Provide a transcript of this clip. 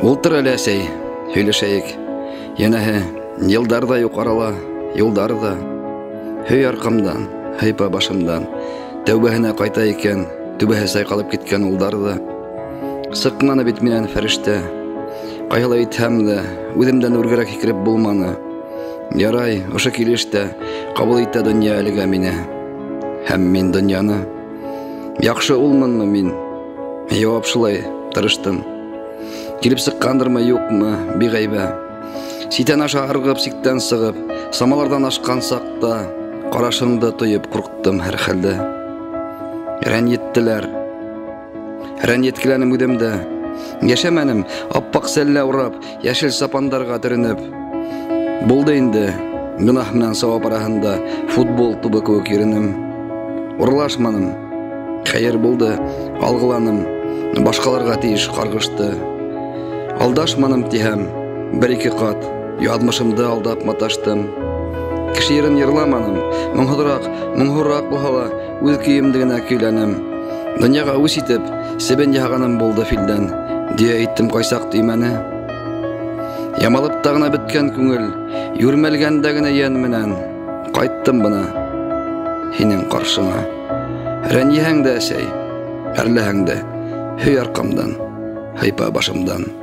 Ултыр әле әсәй, һөйләшәйек. Янәһе, йылдар да юк арала, юлдар да. Һөй арҡамдан, һыйпа башымдан. Тәүбәһенә ҡайта икән, түбәһе сайҡалып киткән улдар да. Сыҡманы бит минән фәрештә. Ҡайһылай итһәм дә, үҙемдән үргәрәк һикереп булманы. Ярай, ошо килештә ҡабул итә донъя әлегә мине. Һәм мин донъяны. Яҡшы улмынмы мин? Яуап шулай, тырыштым. Килеп сыҡҡандырмы, юҡмы, биғәйбә. Ситән аша ырғып, сиктән сығып, самалардан ашҡан саҡта ҡарашыңды тойоп ҡурҡтым һәр хәлдә. Рәнйеттеләр. Рәнйеткеләнем үҙемдә. Йәшәмәнем, аппаҡ сәллә урап, йәшел сапандарға төрөнөп. Булды инде, гөнаһ менән сауап араһында футбол тубы кеүек йөрөнөм. Урлашманым. Хәйер булды, алғыланым. Башҡаларға тейеш ҡарғышты. Алдашманым тиһәм, бер-ике ҡат яҙмышымды алдап маташтым. Кеше йырын йырламаным, моңһоҙораҡ булһа ла, үҙ көйөмдө генә көйләнем. Донъяға үс итеп, себен яһағаным булды филдән, дөйә иттем ҡайсаҡ төймәне. Ямалып та ғына бөткән күңел, йүрмәлгәндә генә йән менән, ҡайттым бына һинең ҡаршыңа. Рәнйеһәң дә, әсәй, әрләһәң дә, һөй арҡамдан, һыйпа башымдан.